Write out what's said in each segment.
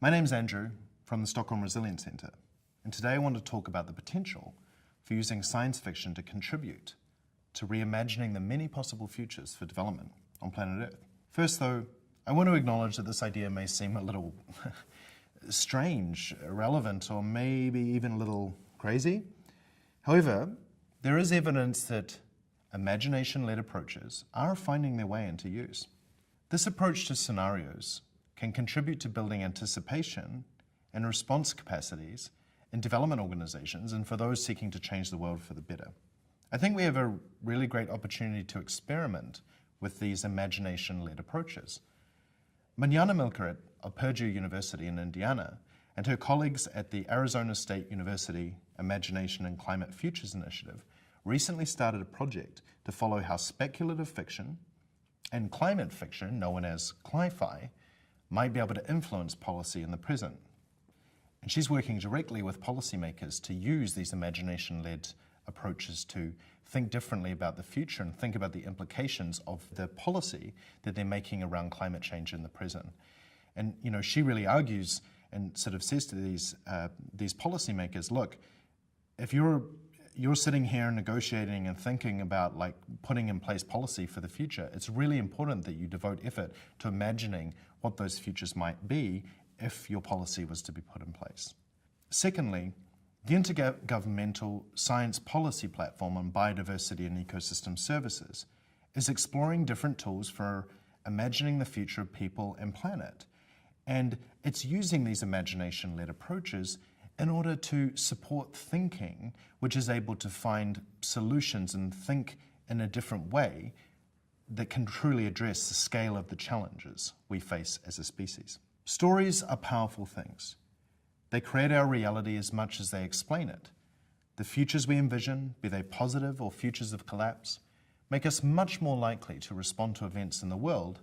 My name's Andrew from the Stockholm Resilience Centre, and today I want to talk about the potential for using science fiction to contribute to reimagining the many possible futures for development on planet Earth. First though, I want to acknowledge that this idea may seem a little strange, irrelevant, or maybe even a little crazy. However, there is evidence that imagination-led approaches are finding their way into use. This approach to scenarios can contribute to building anticipation and response capacities in development organizations and for those seeking to change the world for the better. I think we have a really great opportunity to experiment with these imagination-led approaches. Manjana Milkeret of Purdue University in Indiana and her colleagues at the Arizona State University Imagination and Climate Futures Initiative recently started a project to follow how speculative fiction and climate fiction, known as cli-fi, might be able to influence policy in the present. And she's working directly with policymakers to use these imagination-led approaches to think differently about the future and think about the implications of the policy that they're making around climate change in the present. And she really argues and sort of says to these policymakers, look, if you're sitting here negotiating and thinking about putting in place policy for the future, it's really important that you devote effort to imagining what those futures might be if your policy was to be put in place. Secondly, the Intergovernmental Science Policy Platform on Biodiversity and Ecosystem Services is exploring different tools for imagining the future of people and planet. And it's using these imagination-led approaches in order to support thinking, which is able to find solutions and think in a different way that can truly address the scale of the challenges we face as a species. Stories are powerful things. They create our reality as much as they explain it. The futures we envision, be they positive or futures of collapse, make us much more likely to respond to events in the world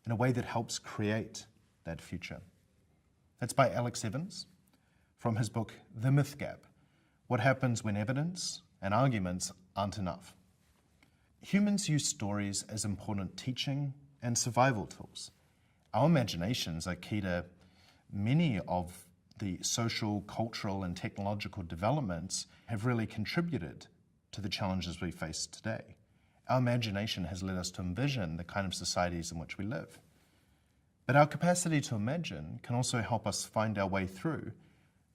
in a way that helps create that future. That's by Alex Evans, from his book, The Myth Gap: What Happens When Evidence and Arguments Aren't Enough. Humans use stories as important teaching and survival tools. Our imaginations are key to many of the social, cultural, and technological developments have really contributed to the challenges we face today. Our imagination has led us to envision the kind of societies in which we live. But our capacity to imagine can also help us find our way through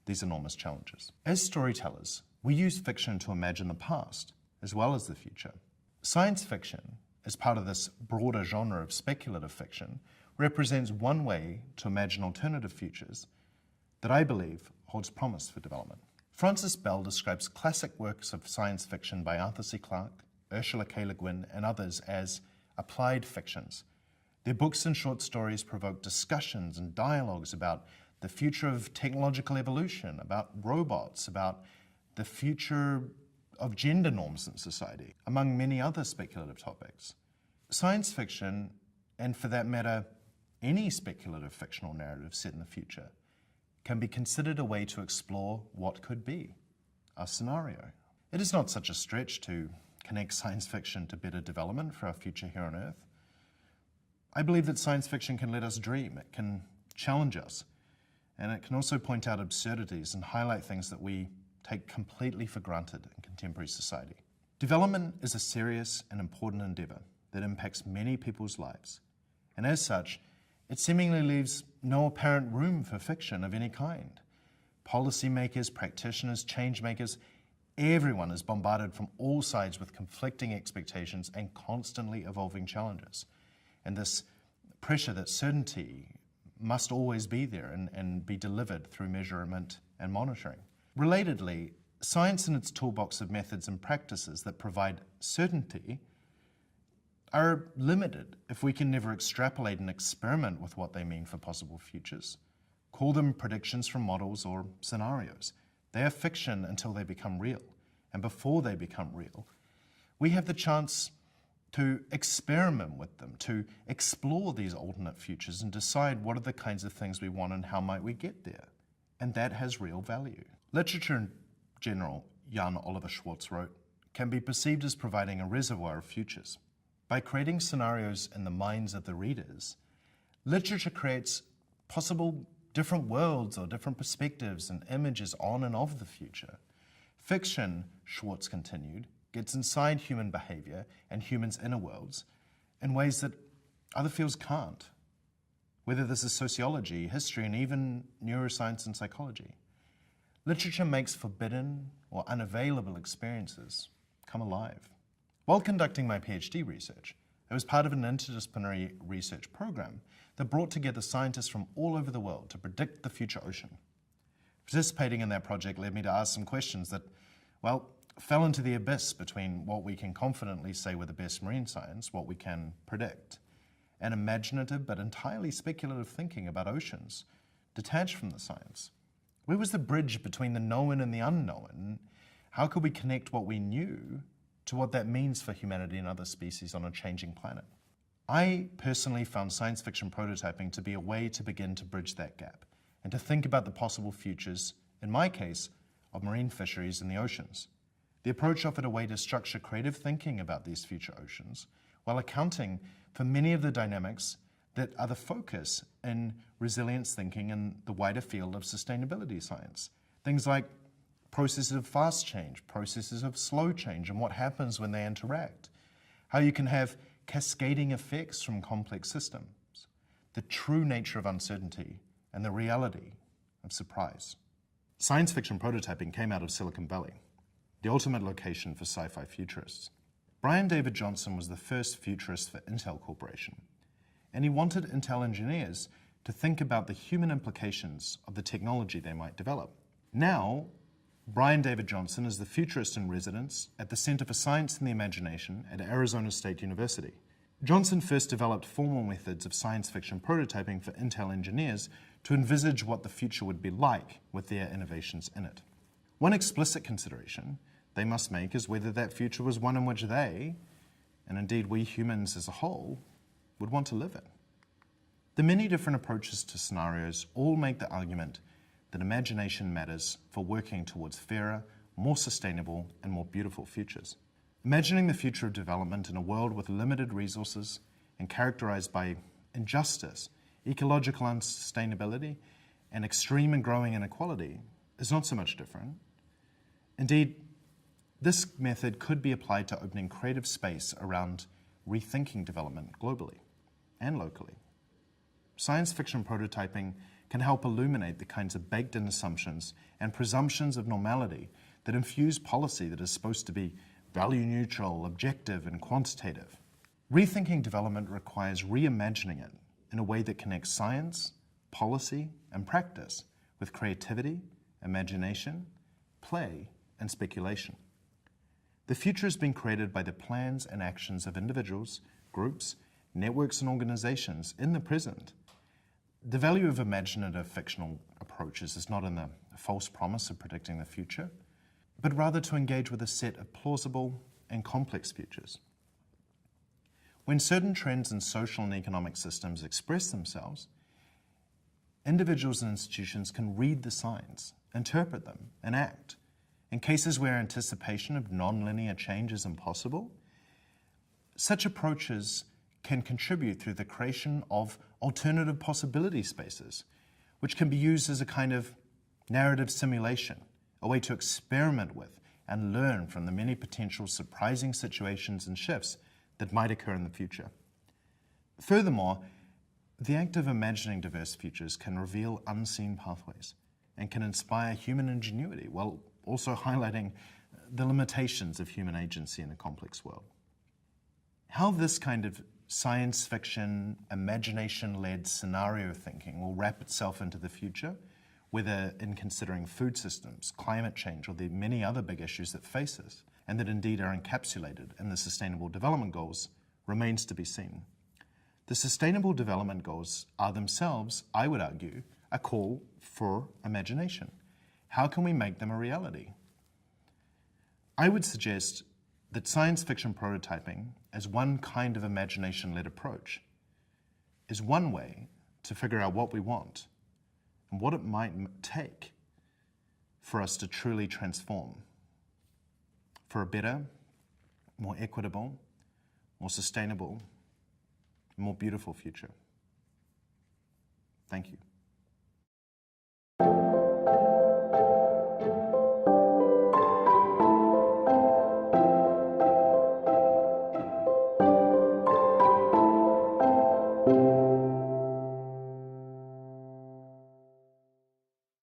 these enormous challenges. As storytellers, we use fiction to imagine the past as well as the future. Science fiction, as part of this broader genre of speculative fiction, represents one way to imagine alternative futures that I believe holds promise for development. Frances Bell describes classic works of science fiction by Arthur C. Clarke, Ursula K. Le Guin, and others as applied fictions. Their books and short stories provoke discussions and dialogues about the future of technological evolution, about robots, about the future of gender norms in society, among many other speculative topics. Science fiction, and for that matter, any speculative fictional narrative set in the future, can be considered a way to explore what could be, a scenario. It is not such a stretch to connect science fiction to better development for our future here on Earth. I believe that science fiction can let us dream, it can challenge us, and it can also point out absurdities and highlight things that we take completely for granted in contemporary society. Development is a serious and important endeavor that impacts many people's lives, and as such, it seemingly leaves no apparent room for fiction of any kind. Policymakers, practitioners, change makers, everyone is bombarded from all sides with conflicting expectations and constantly evolving challenges. And this pressure that certainty must always be there and be delivered through measurement and monitoring. Relatedly, science and its toolbox of methods and practices that provide certainty are limited if we can never extrapolate and experiment with what they mean for possible futures. Call them predictions from models or scenarios. They are fiction until they become real. And before they become real, we have the chance to experiment with them, to explore these alternate futures and decide what are the kinds of things we want and how might we get there. And that has real value. Literature in general, Jan Oliver Schwartz wrote, can be perceived as providing a reservoir of futures. By creating scenarios in the minds of the readers, literature creates possible different worlds or different perspectives and images on and of the future. Fiction, Schwartz continued, gets inside human behavior and humans' inner worlds in ways that other fields can't, whether this is sociology, history, and even neuroscience and psychology. Literature makes forbidden or unavailable experiences come alive. While conducting my PhD research, I was part of an interdisciplinary research program that brought together scientists from all over the world to predict the future ocean. Participating in that project led me to ask some questions that, well, fell into the abyss between what we can confidently say with the best marine science, what we can predict, and imaginative but entirely speculative thinking about oceans, detached from the science. Where was the bridge between the known and the unknown? How could we connect what we knew to what that means for humanity and other species on a changing planet? I personally found science fiction prototyping to be a way to begin to bridge that gap and to think about the possible futures, in my case, of marine fisheries in the oceans. The approach offered a way to structure creative thinking about these future oceans while accounting for many of the dynamics that are the focus in resilience thinking in the wider field of sustainability science. Things like processes of fast change, processes of slow change, and what happens when they interact. How you can have cascading effects from complex systems, the true nature of uncertainty, and the reality of surprise. Science fiction prototyping came out of Silicon Valley, the ultimate location for sci-fi futurists. Brian David Johnson was the first futurist for Intel Corporation, and he wanted Intel engineers to think about the human implications of the technology they might develop. Now, Brian David Johnson is the futurist in residence at the Center for Science and the Imagination at Arizona State University. Johnson first developed formal methods of science fiction prototyping for Intel engineers to envisage what the future would be like with their innovations in it. One explicit consideration they must make is whether that future was one in which they, and indeed we humans as a whole, would want to live in. The many different approaches to scenarios all make the argument that imagination matters for working towards fairer, more sustainable, and more beautiful futures. Imagining the future of development in a world with limited resources and characterized by injustice, ecological unsustainability, and extreme and growing inequality is not so much different. Indeed, this method could be applied to opening creative space around rethinking development globally and locally. Science fiction prototyping can help illuminate the kinds of baked-in assumptions and presumptions of normality that infuse policy that is supposed to be value-neutral, objective, and quantitative. Rethinking development requires reimagining it in a way that connects science, policy, and practice with creativity, imagination, play, and speculation. The future has been created by the plans and actions of individuals, groups, networks, and organizations in the present. The value of imaginative fictional approaches is not in the false promise of predicting the future, but rather to engage with a set of plausible and complex futures. When certain trends in social and economic systems express themselves, individuals and institutions can read the signs, interpret them, and act. In cases where anticipation of non-linear change is impossible, such approaches can contribute through the creation of alternative possibility spaces, which can be used as a kind of narrative simulation, a way to experiment with and learn from the many potential surprising situations and shifts that might occur in the future. Furthermore, the act of imagining diverse futures can reveal unseen pathways and can inspire human ingenuity while also highlighting the limitations of human agency in a complex world. How this kind of science fiction, imagination-led scenario thinking will wrap itself into the future, whether in considering food systems, climate change, or the many other big issues that face us, and that indeed are encapsulated in the Sustainable Development Goals, remains to be seen. The Sustainable Development Goals are themselves, I would argue, a call for imagination. How can we make them a reality? I would suggest that science fiction prototyping, as one kind of imagination-led approach, is one way to figure out what we want and what it might take for us to truly transform for a better, more equitable, more sustainable, more beautiful future. Thank you.